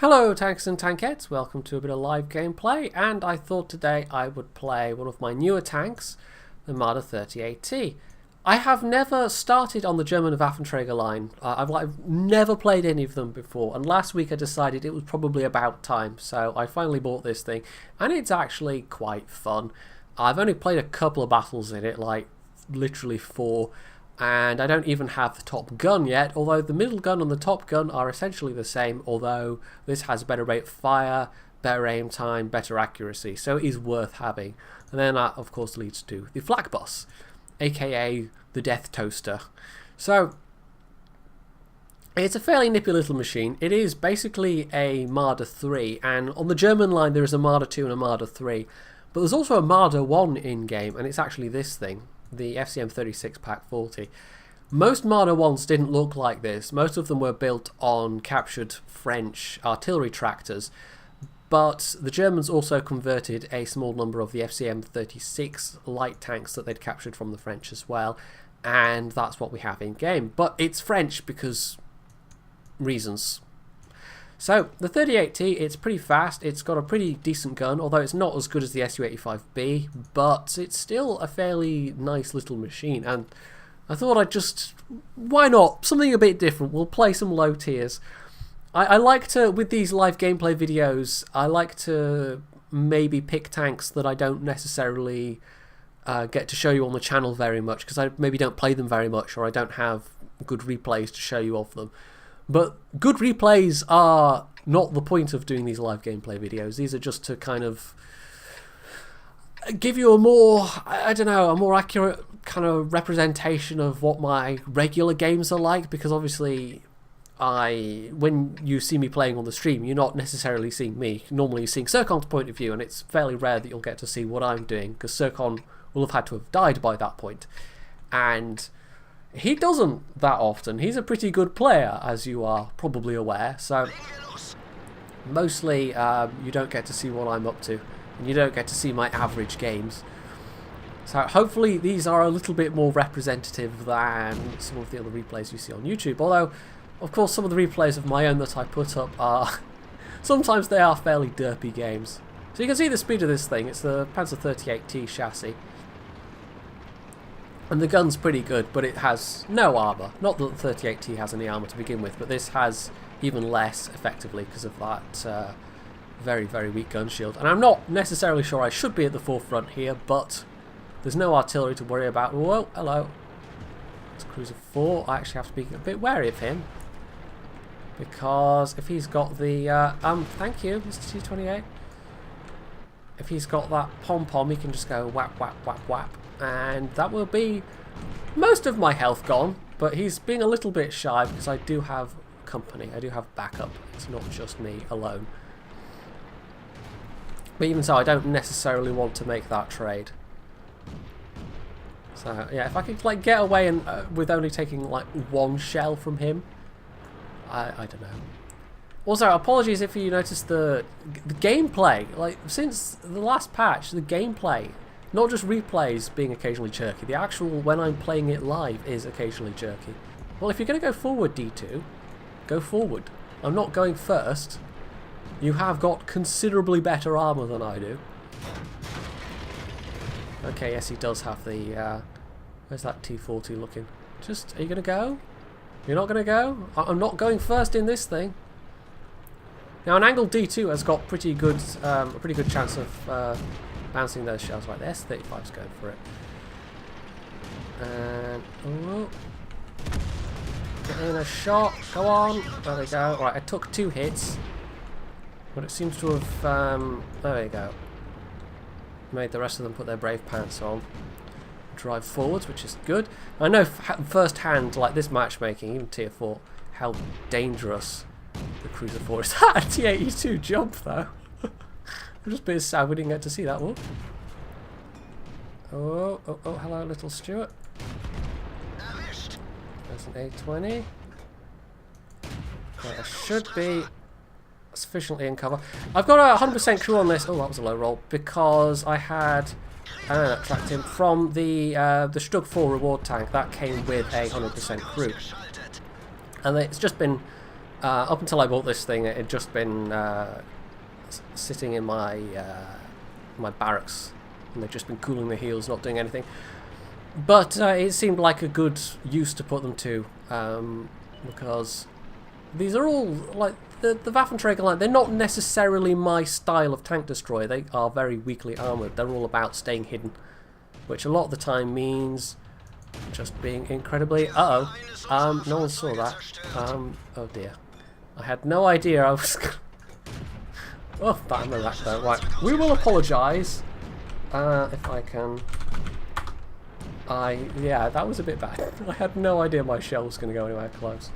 Hello tanks and tankettes, welcome to a bit of live gameplay, and I thought today I would play one of my newer tanks, the Marder 38T. I have never started on the German Waffenträger line. I've never played any of them before, and last week I decided it was probably about time, so I finally bought this thing, and it's actually quite fun. I've only played a couple of battles in it, like literally 4, and I don't even have the top gun yet, although the middle gun and the top gun are essentially the same, although this has a better rate of fire, better aim time, better accuracy, so it is worth having. And then that of course leads to the flak boss, aka the Death Toaster. So it's a fairly nippy little machine. It is basically a Marder 3, and on the German line there is a Marder 2 and a Marder 3, but there's also a Marder 1 in game, and it's actually this thing, the FCM 36 Pack 40. Most Marder 1s didn't look like this. Most of them were built on captured French artillery tractors, but the Germans also converted a small number of the FCM 36 light tanks that they'd captured from the French as well, and that's what we have in game. But it's French because reasons. So the 38T, it's pretty fast, it's got a pretty decent gun, although it's not as good as the Su-85B, but it's still a fairly nice little machine, and I thought I'd just, why not, something a bit different. We'll play some low tiers. I like to, with these live gameplay videos, I like to maybe pick tanks that I don't necessarily get to show you on the channel very much, because I maybe don't play them very much, or I don't have good replays to show you of them. But good replays are not the point of doing these live gameplay videos. These are just to kind of give you a more, I don't know, a more accurate kind of representation of what my regular games are like, because obviously when you see me playing on the stream, you're not necessarily seeing me. Normally you're seeing Sircon's point of view, and it's fairly rare that you'll get to see what I'm doing, because Sircon will have had to have died by that point. And he doesn't that often. He's a pretty good player, as you are probably aware, so mostly you don't get to see what I'm up to, and you don't get to see my average games. So hopefully these are a little bit more representative than some of the other replays you see on YouTube, although of course some of the replays of my own that I put up are sometimes they are fairly derpy games. So you can see the speed of this thing. It's the Panzer 38T chassis. And the gun's pretty good, but it has no armour. Not that the 38T has any armour to begin with, but this has even less, effectively, because of that very, very weak gun shield. And I'm not necessarily sure I should be at the forefront here, but there's no artillery to worry about. Whoa, hello. It's Cruiser 4. I actually have to be a bit wary of him, because if he's got the... thank you, Mr. T28. If he's got that pom-pom, he can just go whap, whap, whap, whap. And that will be most of my health gone, but he's being a little bit shy because I do have company, I do have backup, it's not just me alone. But even so, I don't necessarily want to make that trade. So yeah, if I could like get away and with only taking like one shell from him, I don't know. Also, apologies if you noticed the gameplay, like since the last patch, the gameplay, not just replays being occasionally jerky, the actual, when I'm playing it live, is occasionally jerky. Well, if you're going to go forward, D2, go forward. I'm not going first. You have got considerably better armour than I do. Okay, yes, he does have the... where's that T40 looking? Just, are you going to go? You're not going to go? I'm not going first in this thing. Now, an angled D2 has got pretty good, a pretty good chance of... bouncing those shells right there. S35's going for it. And oh, get in a shot. Go on. There we go. Right, I took 2 hits, but it seems to have. There we go. Made the rest of them put their brave pants on. Drive forwards, which is good. I know first hand, like this matchmaking, even tier 4, how dangerous the Cruiser 4 is. A T82 jump though. I'm just a bit sad we didn't get to see that one. Oh, oh, oh, hello, little Stuart. There's an A20. Right, I should be sufficiently in cover. I've got a 100% crew on this. Oh, that was a low roll, because I had tracked him from the Stug 4 reward tank. That came with a 100% crew. And it's just been Up until I bought this thing, it had just been sitting in my my barracks, and they'd just been cooling the heels, not doing anything. But it seemed like a good use to put them to, because these are all, like, the Waffenträger line, they're not necessarily my style of tank destroyer. They are very weakly armoured. They're all about staying hidden, which a lot of the time means just being incredibly... no one saw that. Oh dear. I had no idea I was... oh, bam, that though. Right, we will apologise. If I can... yeah, that was a bit bad. I had no idea my shell was going to go anywhere close.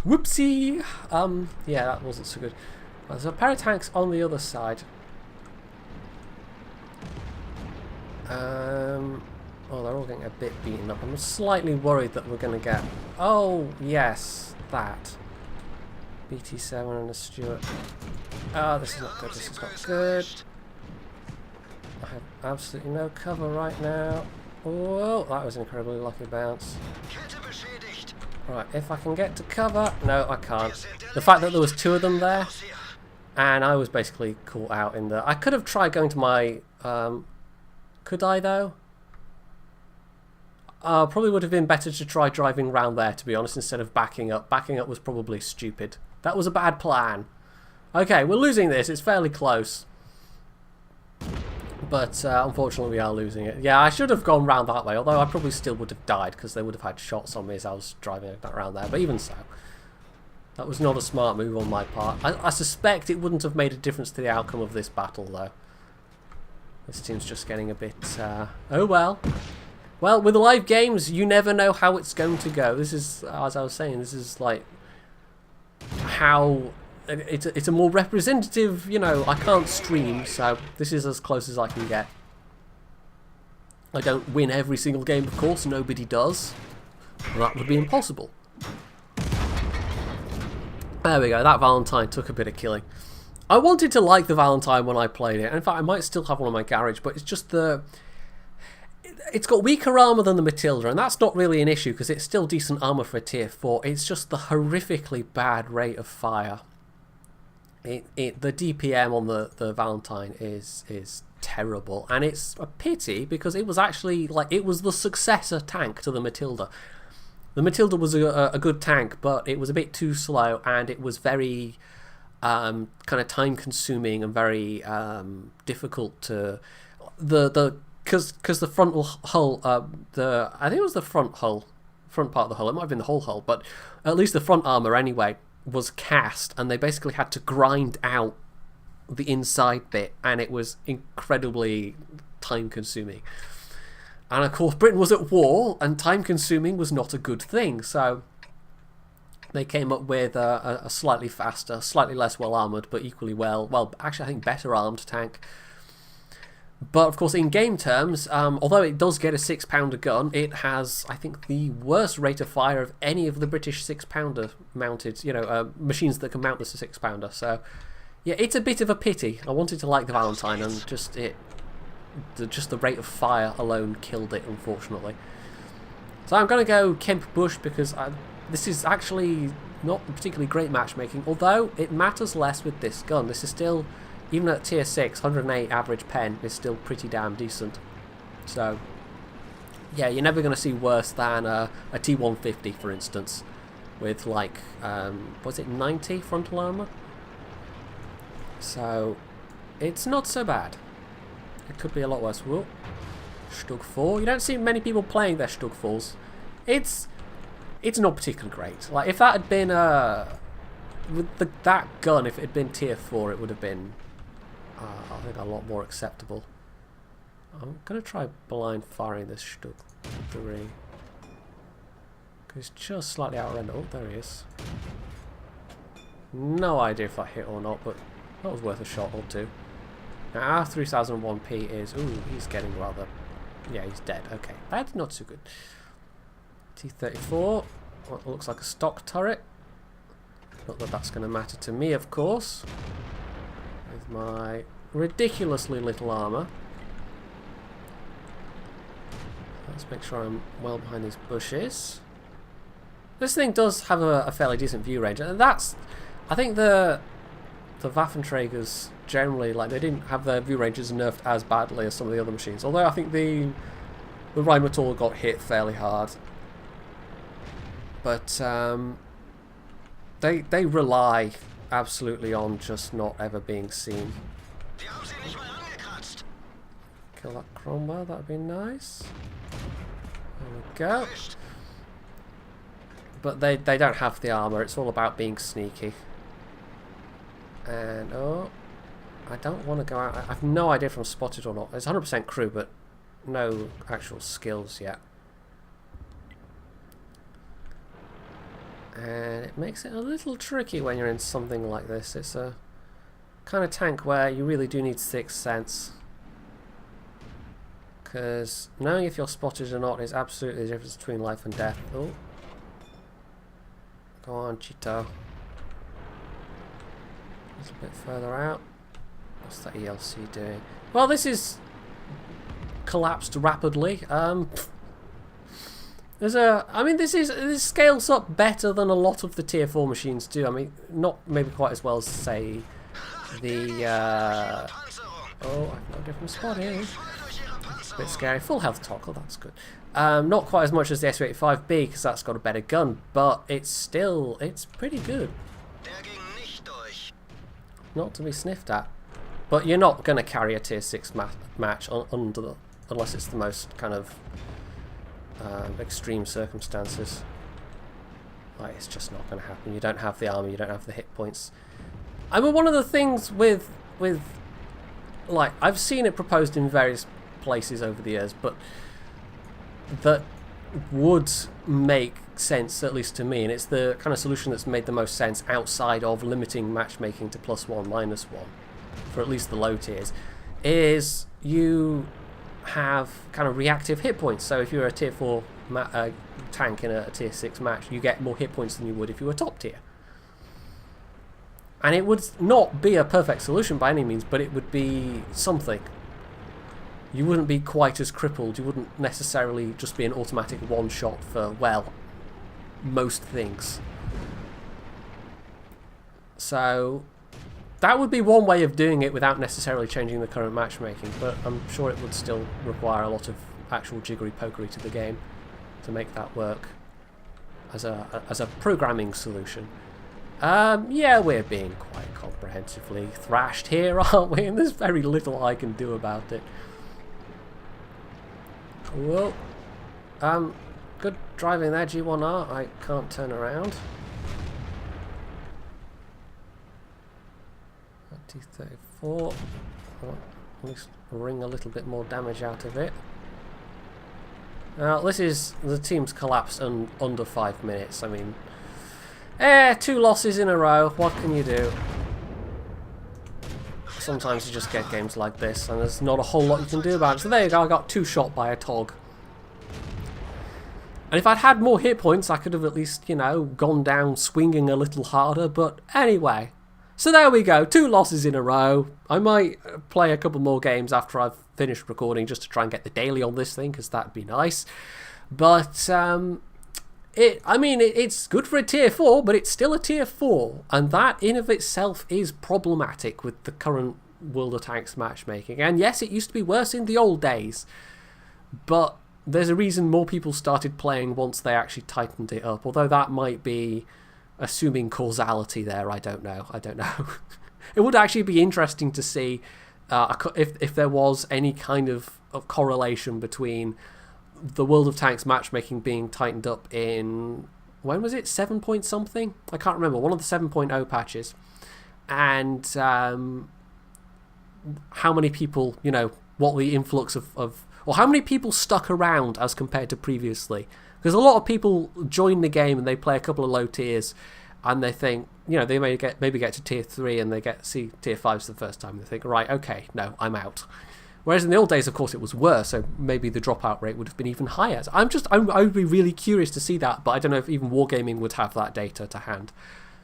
Whoopsie! Yeah, that wasn't so good. There's a pair of tanks on the other side. Oh, they're all getting a bit beaten up. I'm slightly worried that we're going to get... oh, yes, that. BT7 and a Stuart. Oh, this is not good, this is not good. I have absolutely no cover right now. Whoa, that was an incredibly lucky bounce. Right, if I can get to cover... no, I can't. The fact that there was two of them there, and I was basically caught out in the... I could have tried going to my... could I, though? Probably would have been better to try driving round there, to be honest, instead of backing up. Backing up was probably stupid. That was a bad plan. Okay, we're losing this. It's fairly close. But unfortunately we are losing it. Yeah, I should have gone round that way, although I probably still would have died because they would have had shots on me as I was driving around there. But even so, that was not a smart move on my part. I suspect it wouldn't have made a difference to the outcome of this battle, though. This team's just getting a bit... oh well. Well, with the live games, you never know how it's going to go. This is, as I was saying, this is like how... It's a more representative, you know, I can't stream, so this is as close as I can get. I don't win every single game, of course, nobody does. That would be impossible. There we go, that Valentine took a bit of killing. I wanted to like the Valentine when I played it, and in fact I might still have one in my garage, but it's just the... it's got weaker armour than the Matilda, and that's not really an issue because it's still decent armour for a tier 4. It's just the horrifically bad rate of fire. The DPM on the Valentine is terrible, and it's a pity because it was actually like it was the successor tank to the Matilda. The Matilda was a good tank, but it was a bit too slow, and it was very kind of time consuming and very difficult to because the frontal hull I think it was the front part of the hull. It might have been the whole hull, but at least the front armour anyway was cast, and they basically had to grind out the inside bit, and it was incredibly time consuming. And of course Britain was at war, and time consuming was not a good thing, so they came up with a slightly faster, slightly less well armoured, but equally well actually I think better armed tank. But of course in game terms, although it does get a 6-pounder gun, it has, I think, the worst rate of fire of any of the British 6-pounder mounted, you know, machines that can mount this a 6-pounder. So yeah, it's a bit of a pity. I wanted to like the Valentine, and just the rate of fire alone killed it, unfortunately. So I'm going to go Kemp Bush because this is actually not particularly great matchmaking, although it matters less with this gun. This is still... even at tier 6, 108 average pen is still pretty damn decent. So, yeah, you're never going to see worse than a T150, for instance, with like, was it 90 frontal armour? So, it's not so bad. It could be a lot worse. Whoa. Stug 4. You don't see many people playing their Stug 4s. It's not particularly great. Like, if that had been with that gun, if it had been tier 4, it would have been... I think a lot more acceptable. I'm going to try blind firing this Stug 3. He's just slightly out-rendered. Oh, there he is. No idea if that hit or not, but that was worth a shot or two. Now our 3001p is... ooh, he's getting rather... yeah, he's dead. Okay, that's not so good. T34. What looks like a stock turret. Not that that's going to matter to me, of course. With my ridiculously little armour. Let's make sure I'm well behind these bushes. This thing does have a fairly decent view range, and that's, I think the Waffenträgers generally, like, they didn't have their view ranges nerfed as badly as some of the other machines. Although I think the Rheinmetall got hit fairly hard. But they rely absolutely on just not ever being seen. Kill that Cromwell, that'd be nice. There we go. But they don't have the armour, it's all about being sneaky. And, oh, I don't want to go out. I have no idea if I'm spotted or not. It's 100% crew, but no actual skills yet. And it makes it a little tricky when you're in something like this. It's a kind of tank where you really do need sixth sense. Because knowing if you're spotted or not is absolutely the difference between life and death. Oh. Go on, Cheeto. A little bit further out. What's that ELC doing? Well, this is collapsed rapidly. This scales up better than a lot of the tier 4 machines do. I mean, not maybe quite as well as, say, the oh, I've got a different spot here. It's a bit scary. Full health toggle, that's good. Not quite as much as the SU-85B because that's got a better gun, but it's pretty good. Not to be sniffed at. But you're not going to carry a tier 6 match unless it's the most kind of extreme circumstances. Like, it's just not going to happen. You don't have the armor, you don't have the hit points. I mean, one of the things with like, I've seen it proposed in various places over the years, but that would make sense, at least to me, and it's the kind of solution that's made the most sense outside of limiting matchmaking to +1, -1, for at least the low tiers, is you have kind of reactive hit points. So if you're a tier 4 tank in a tier 6 match, you get more hit points than you would if you were top tier. And it would not be a perfect solution by any means, but it would be something. You wouldn't be quite as crippled. You wouldn't necessarily just be an automatic one-shot for, well, most things. So that would be one way of doing it without necessarily changing the current matchmaking, but I'm sure it would still require a lot of actual jiggery-pokery to the game to make that work as a programming solution. Yeah, we're being quite comprehensively thrashed here, aren't we? And there's very little I can do about it. Cool. Good driving there, G1R. I can't turn around. T34. At least wring a little bit more damage out of it. Now, this is the team's collapsed under 5 minutes. I mean, 2 losses in a row. What can you do? Sometimes you just get games like this, and there's not a whole lot you can do about it. So there you go. I got 2 shot by a Tog. And if I'd had more hit points, I could have at least, you know, gone down swinging a little harder. But anyway. So there we go, 2 losses in a row. I might play a couple more games after I've finished recording just to try and get the daily on this thing, because that'd be nice. But, it's good for a tier 4, but it's still a tier 4. And that in of itself is problematic with the current World of Tanks matchmaking. And yes, it used to be worse in the old days. But there's a reason more people started playing once they actually tightened it up. Although that might be assuming causality there, I don't know. It would actually be interesting to see if there was any kind of correlation between the World of Tanks matchmaking being tightened up in, when was it, 7 point something? I can't remember, one of the 7.0 patches, and how many people, you know, what the influx of or how many people stuck around as compared to previously. Because a lot of people join the game and they play a couple of low tiers and they think, you know, they maybe get to tier 3 and they see tier 5s the first time and they think, right, okay, no, I'm out. Whereas in the old days, of course, it was worse, so maybe the dropout rate would have been even higher. I would be really curious to see that, but I don't know if even Wargaming would have that data to hand.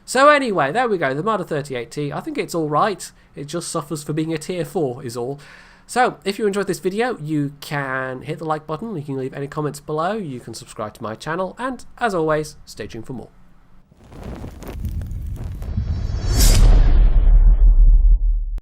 So anyway, there we go, the Marder 38T. I think it's alright. It just suffers for being a tier 4 is all. So, if you enjoyed this video, you can hit the like button, you can leave any comments below, you can subscribe to my channel, and as always, stay tuned for more.